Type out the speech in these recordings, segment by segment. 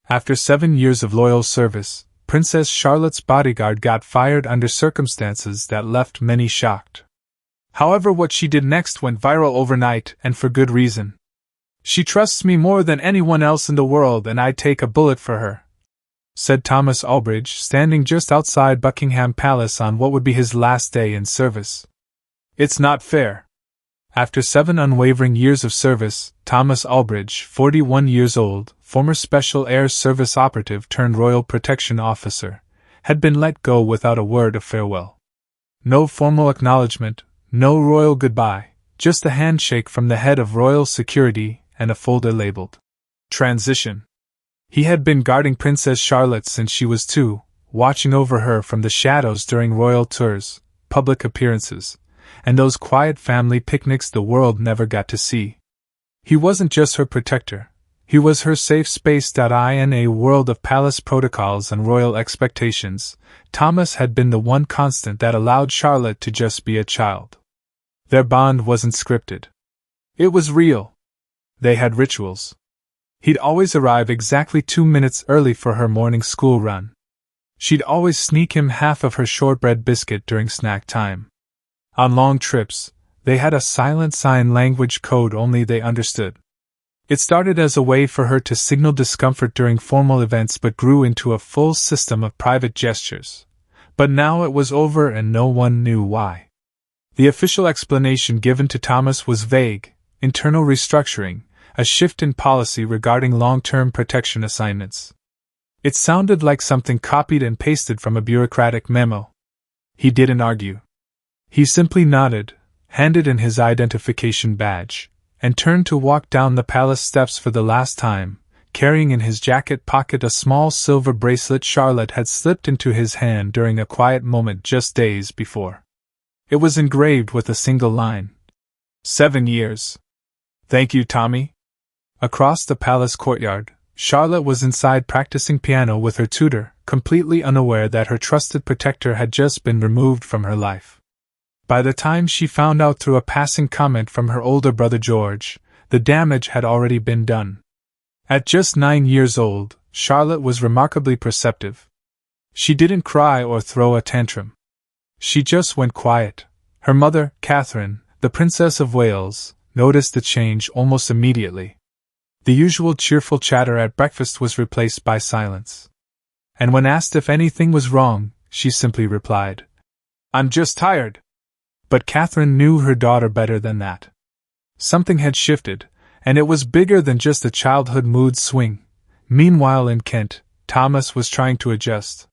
After 7 years of loyal service, Princess Charlotte's bodyguard got fired under circumstances that left many shocked. However, what she did next went viral overnight, and for good reason. "She trusts me more than anyone else in the world, and I'd take a bullet for her," said Thomas Albridge, standing just outside Buckingham Palace on what would be his last day in service. "It's not fair." After 7 unwavering years of service, Thomas Albridge, 41 years old, former Special Air Service operative turned Royal Protection Officer, had been let go without a word of farewell. No formal acknowledgement, no royal goodbye, just a handshake from the head of Royal Security and a folder labeled "Transition." He had been guarding Princess Charlotte since she was 2, watching over her from the shadows during royal tours, public appearances, and those quiet family picnics the world never got to see. He wasn't just her protector, he was her safe space. In a world of palace protocols and royal expectations, Thomas had been the one constant that allowed Charlotte to just be a child. Their bond wasn't scripted. It was real. They had rituals. He'd always arrive exactly 2 minutes early for her morning school run. She'd always sneak him half of her shortbread biscuit during snack time. On long trips, they had a silent sign language code only they understood. It started as a way for her to signal discomfort during formal events but grew into a full system of private gestures. But now it was over and no one knew why. The official explanation given to Thomas was vague: internal restructuring, a shift in policy regarding long-term protection assignments. It sounded like something copied and pasted from a bureaucratic memo. He didn't argue. He simply nodded, handed in his identification badge, and turned to walk down the palace steps for the last time, carrying in his jacket pocket a small silver bracelet Charlotte had slipped into his hand during a quiet moment just days before. It was engraved with a single line: 7 years. "Thank you, Tommy." Across the palace courtyard, Charlotte was inside practicing piano with her tutor, completely unaware that her trusted protector had just been removed from her life. By the time she found out through a passing comment from her older brother George, the damage had already been done. At just 9 years old, Charlotte was remarkably perceptive. She didn't cry or throw a tantrum. She just went quiet. Her mother, Catherine, the Princess of Wales, noticed the change almost immediately. The usual cheerful chatter at breakfast was replaced by silence. And when asked if anything was wrong, she simply replied, "I'm just tired." But Catherine knew her daughter better than that. Something had shifted, and it was bigger than just a childhood mood swing. Meanwhile in Kent, Thomas was trying to adjust.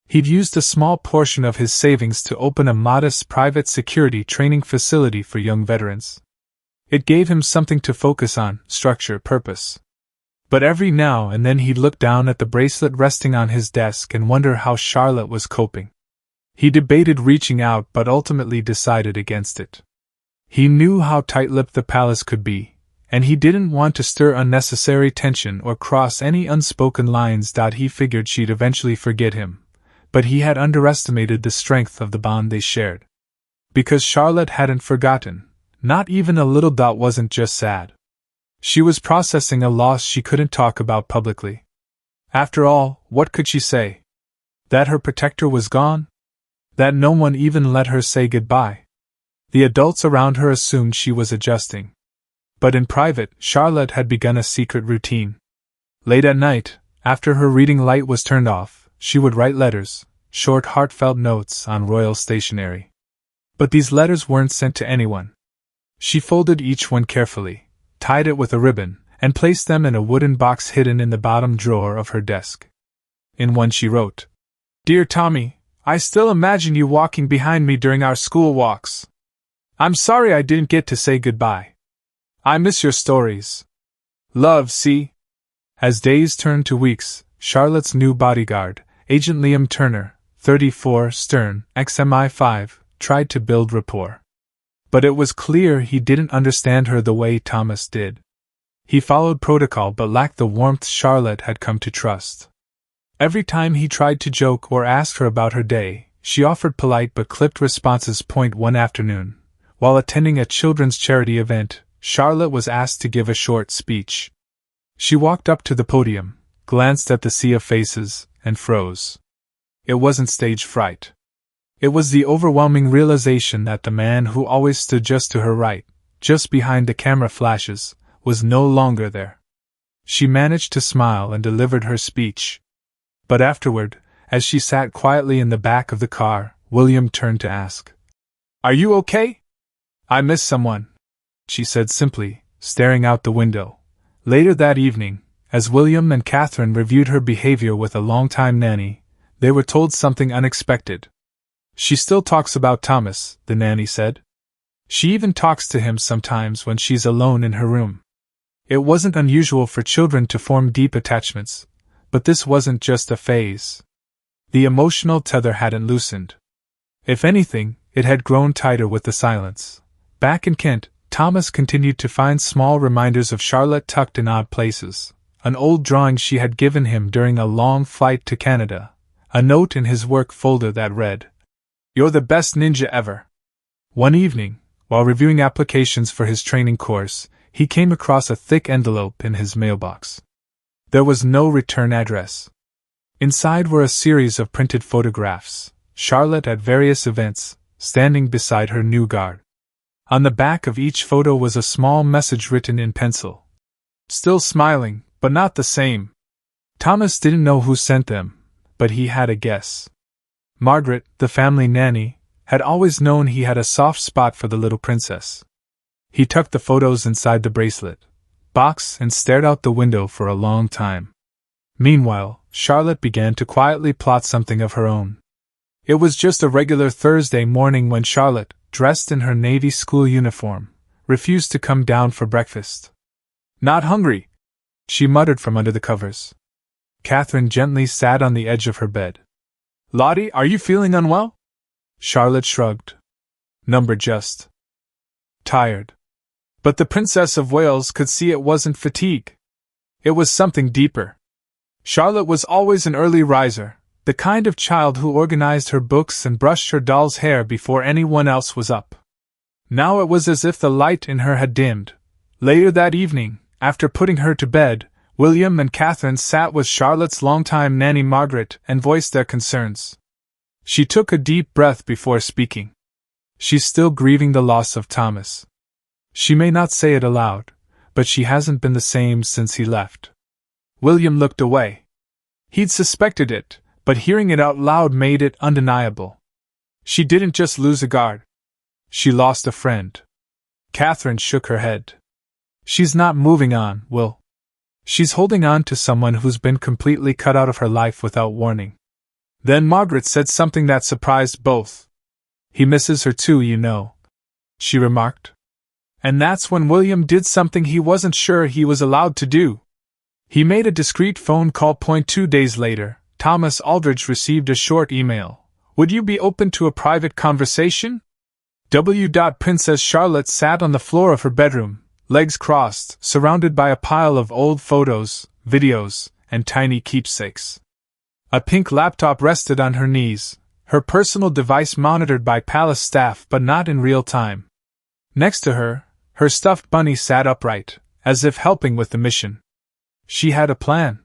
He'd used a small portion of his savings to open a modest private security training facility for young veterans. It gave him something to focus on: structure, purpose. But every now and then he'd look down at the bracelet resting on his desk and wonder how Charlotte was coping. He debated reaching out but ultimately decided against it. He knew how tight-lipped the palace could be, and he didn't want to stir unnecessary tension or cross any unspoken lines. He figured she'd eventually forget him, but he had underestimated the strength of the bond they shared. Because Charlotte hadn't forgotten. Not even a little. Wasn't just sad. She was processing a loss she couldn't talk about publicly. After all, what could she say? That her protector was gone? That no one even let her say goodbye? The adults around her assumed she was adjusting. But in private, Charlotte had begun a secret routine. Late at night, after her reading light was turned off, she would write letters, short heartfelt notes on royal stationery. But these letters weren't sent to anyone. She folded each one carefully, tied it with a ribbon, and placed them in a wooden box hidden in the bottom drawer of her desk. In one she wrote, "Dear Tommy, I still imagine you walking behind me during our school walks. I'm sorry I didn't get to say goodbye. I miss your stories. Love, C." As days turned to weeks, Charlotte's new bodyguard, Agent Liam Turner, 34, Stern, XMI5, tried to build rapport. But it was clear he didn't understand her the way Thomas did. He followed protocol but lacked the warmth Charlotte had come to trust. Every time he tried to joke or ask her about her day, she offered polite but clipped responses. One afternoon, while attending a children's charity event, Charlotte was asked to give a short speech. She walked up to the podium, glanced at the sea of faces, and froze. It wasn't stage fright. It was the overwhelming realization that the man who always stood just to her right, just behind the camera flashes, was no longer there. She managed to smile and delivered her speech. But afterward, as she sat quietly in the back of the car, William turned to ask, "Are you okay?" "I miss someone," she said simply, staring out the window. Later that evening, as William and Catherine reviewed her behavior with a longtime nanny, they were told something unexpected. "She still talks about Thomas," the nanny said. "She even talks to him sometimes when she's alone in her room." It wasn't unusual for children to form deep attachments, but this wasn't just a phase. The emotional tether hadn't loosened. If anything, it had grown tighter with the silence. Back in Kent, Thomas continued to find small reminders of Charlotte tucked in odd places. An old drawing she had given him during a long flight to Canada. A note in his work folder that read, "You're the best ninja ever." One evening, while reviewing applications for his training course, he came across a thick envelope in his mailbox. There was no return address. Inside were a series of printed photographs, Charlotte at various events, standing beside her new guard. On the back of each photo was a small message written in pencil. "Still smiling, but not the same." Thomas didn't know who sent them, but he had a guess. Margaret, the family nanny, had always known he had a soft spot for the little princess. He tucked the photos inside the bracelet box and stared out the window for a long time. Meanwhile, Charlotte began to quietly plot something of her own. It was just a regular Thursday morning when Charlotte, dressed in her Navy school uniform, refused to come down for breakfast. "Not hungry," she muttered from under the covers. Catherine gently sat on the edge of her bed. "Lottie, are you feeling unwell?" Charlotte shrugged. "Number just tired." But the Princess of Wales could see it wasn't fatigue. It was something deeper. Charlotte was always an early riser, the kind of child who organized her books and brushed her doll's hair before anyone else was up. Now it was as if the light in her had dimmed. Later that evening, after putting her to bed, William and Catherine sat with Charlotte's longtime nanny Margaret and voiced their concerns. She took a deep breath before speaking. "She's still grieving the loss of Thomas. She may not say it aloud, but she hasn't been the same since he left." William looked away. He'd suspected it, but hearing it out loud made it undeniable. "She didn't just lose a guard. She lost a friend." Catherine shook her head. "She's not moving on, Will. She's holding on to someone who's been completely cut out of her life without warning." Then Margaret said something that surprised both. "He misses her too, you know," she remarked. And that's when William did something he wasn't sure he was allowed to do. He made a discreet phone call. 2 days later, Thomas Aldridge received a short email. "Would you be open to a private conversation?" Princess Charlotte sat on the floor of her bedroom, legs crossed, surrounded by a pile of old photos, videos, and tiny keepsakes. A pink laptop rested on her knees, her personal device monitored by palace staff but not in real time. Next to her, her stuffed bunny sat upright, as if helping with the mission. She had a plan.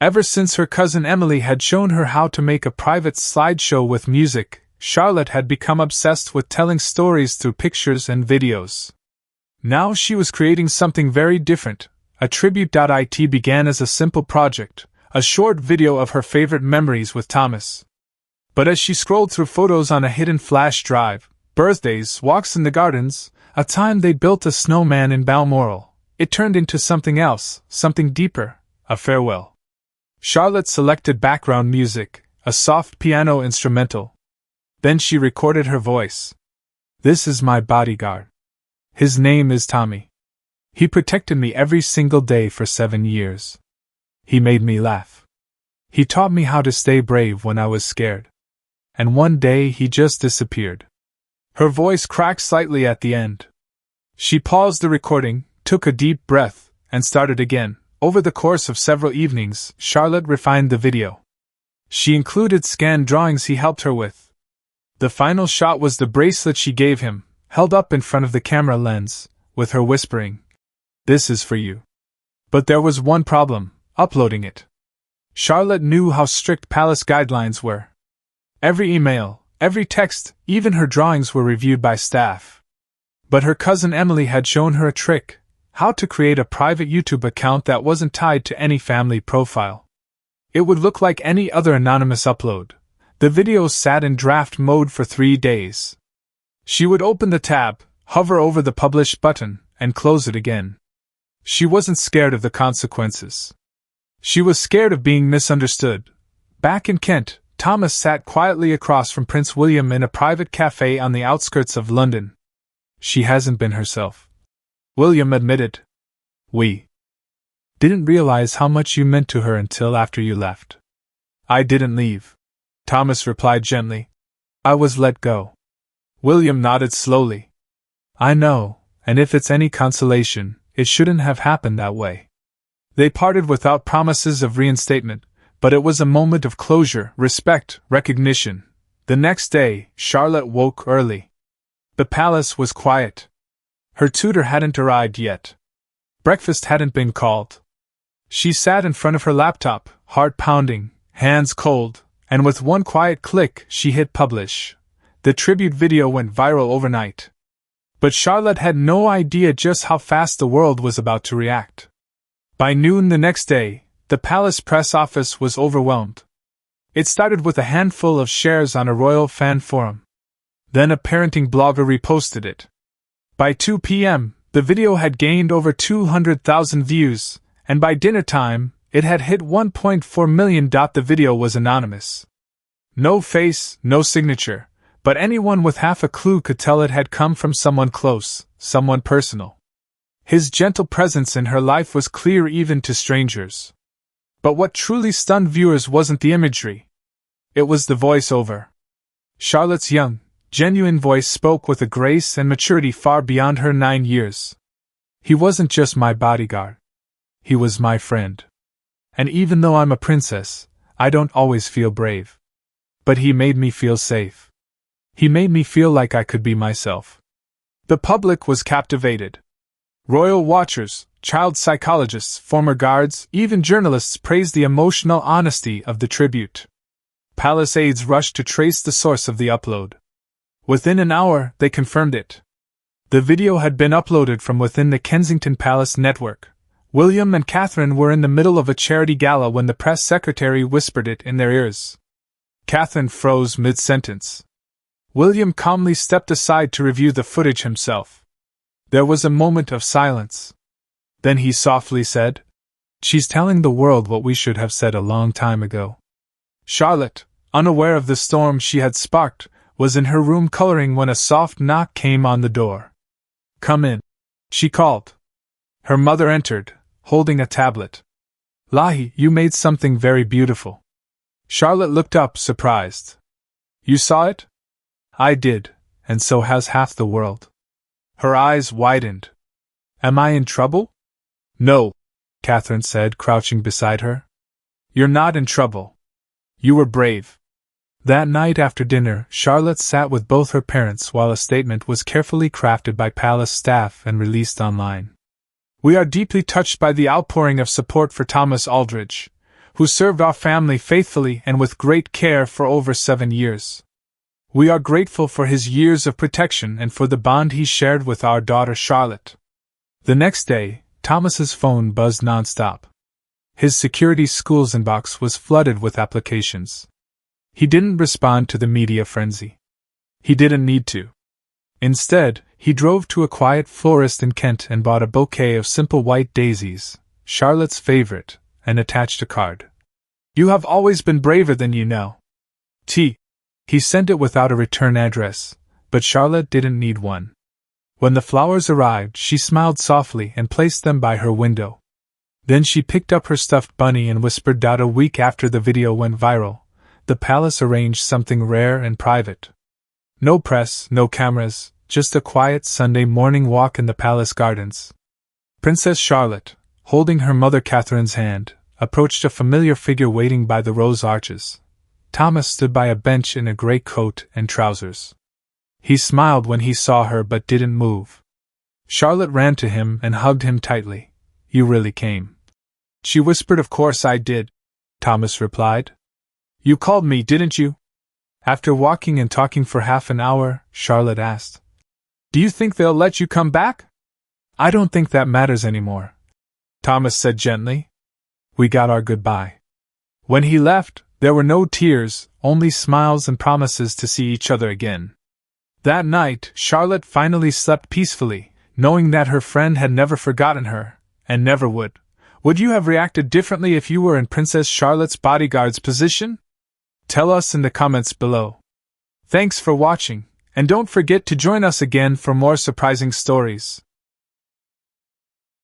Ever since her cousin Emily had shown her how to make a private slideshow with music, Charlotte had become obsessed with telling stories through pictures and videos. Now she was creating something very different. A tribute.it began as a simple project, a short video of her favorite memories with Thomas. But as she scrolled through photos on a hidden flash drive, birthdays, walks in the gardens, a time they'd built a snowman in Balmoral, it turned into something else, something deeper, a farewell. Charlotte selected background music, a soft piano instrumental. Then she recorded her voice. "This is my bodyguard. His name is Tommy. He protected me every single day for 7 years. He made me laugh. He taught me how to stay brave when I was scared. And one day he just disappeared." Her voice cracked slightly at the end. She paused the recording, took a deep breath, and started again. Over the course of several evenings, Charlotte refined the video. She included scanned drawings he helped her with. The final shot was the bracelet she gave him, held up in front of the camera lens, with her whispering, "This is for you." But there was one problem: uploading it. Charlotte knew how strict palace guidelines were. Every email, every text, even her drawings were reviewed by staff. But her cousin Emily had shown her a trick: how to create a private YouTube account that wasn't tied to any family profile. It would look like any other anonymous upload. The videos sat in draft mode for 3 days. She would open the tab, hover over the publish button, and close it again. She wasn't scared of the consequences. She was scared of being misunderstood. Back in Kent, Thomas sat quietly across from Prince William in a private cafe on the outskirts of London. She hasn't been herself, William admitted. We didn't realize how much you meant to her until after you left. I didn't leave, Thomas replied gently. I was let go. William nodded slowly. I know, and if it's any consolation, it shouldn't have happened that way. They parted without promises of reinstatement, but it was a moment of closure, respect, recognition. The next day, Charlotte woke early. The palace was quiet. Her tutor hadn't arrived yet. Breakfast hadn't been called. She sat in front of her laptop, heart pounding, hands cold, and with one quiet click, she hit publish. The tribute video went viral overnight. But Charlotte had no idea just how fast the world was about to react. By noon the next day, the palace press office was overwhelmed. It started with a handful of shares on a royal fan forum. Then a parenting blogger reposted it. By 2 p.m., the video had gained over 200,000 views, and by dinner time, it had hit 1.4 million. The video was anonymous. No face, no signature, but anyone with half a clue could tell it had come from someone close, someone personal. His gentle presence in her life was clear even to strangers. But what truly stunned viewers wasn't the imagery. It was the voiceover. Charlotte's young, genuine voice spoke with a grace and maturity far beyond her 9 years. He wasn't just my bodyguard. He was my friend. And even though I'm a princess, I don't always feel brave. But he made me feel safe. He made me feel like I could be myself. The public was captivated. Royal watchers, child psychologists, former guards, even journalists praised the emotional honesty of the tribute. Palace aides rushed to trace the source of the upload. Within an hour, they confirmed it. The video had been uploaded from within the Kensington Palace network. William and Catherine were in the middle of a charity gala when the press secretary whispered it in their ears. Catherine froze mid-sentence. William calmly stepped aside to review the footage himself. There was a moment of silence. Then he softly said, "She's telling the world what we should have said a long time ago." Charlotte, unaware of the storm she had sparked, was in her room coloring when a soft knock came on the door. "Come in," she called. Her mother entered, holding a tablet. "Lahi, you made something very beautiful." Charlotte looked up, surprised. "You saw it?" "I did, and so has half the world." Her eyes widened. "Am I in trouble?" "No," Catherine said, crouching beside her. "You're not in trouble. You were brave." That night after dinner, Charlotte sat with both her parents while a statement was carefully crafted by palace staff and released online. "We are deeply touched by the outpouring of support for Thomas Aldridge, who served our family faithfully and with great care for over 7 years. We are grateful for his years of protection and for the bond he shared with our daughter Charlotte." The next day, Thomas's phone buzzed nonstop. His security schools inbox was flooded with applications. He didn't respond to the media frenzy. He didn't need to. Instead, he drove to a quiet florist in Kent and bought a bouquet of simple white daisies, Charlotte's favorite, and attached a card. "You have always been braver than you know. T." He sent it without a return address, but Charlotte didn't need one. When the flowers arrived, she smiled softly and placed them by her window. Then she picked up her stuffed bunny and whispered. A week after the video went viral, the palace arranged something rare and private. No press, no cameras, just a quiet Sunday morning walk in the palace gardens. Princess Charlotte, holding her mother Catherine's hand, approached a familiar figure waiting by the rose arches. Thomas stood by a bench in a grey coat and trousers. He smiled when he saw her but didn't move. Charlotte ran to him and hugged him tightly. "You really came." She whispered. "Of course I did. Thomas replied. You called me, didn't you? After walking and talking for half an hour, Charlotte asked. Do you think they'll let you come back? I don't think that matters anymore, Thomas said gently. We got our goodbye. When he left, there were no tears, only smiles and promises to see each other again. That night, Charlotte finally slept peacefully, knowing that her friend had never forgotten her, and never would. Would you have reacted differently if you were in Princess Charlotte's bodyguard's position? Tell us in the comments below. Thanks for watching, and don't forget to join us again for more surprising stories.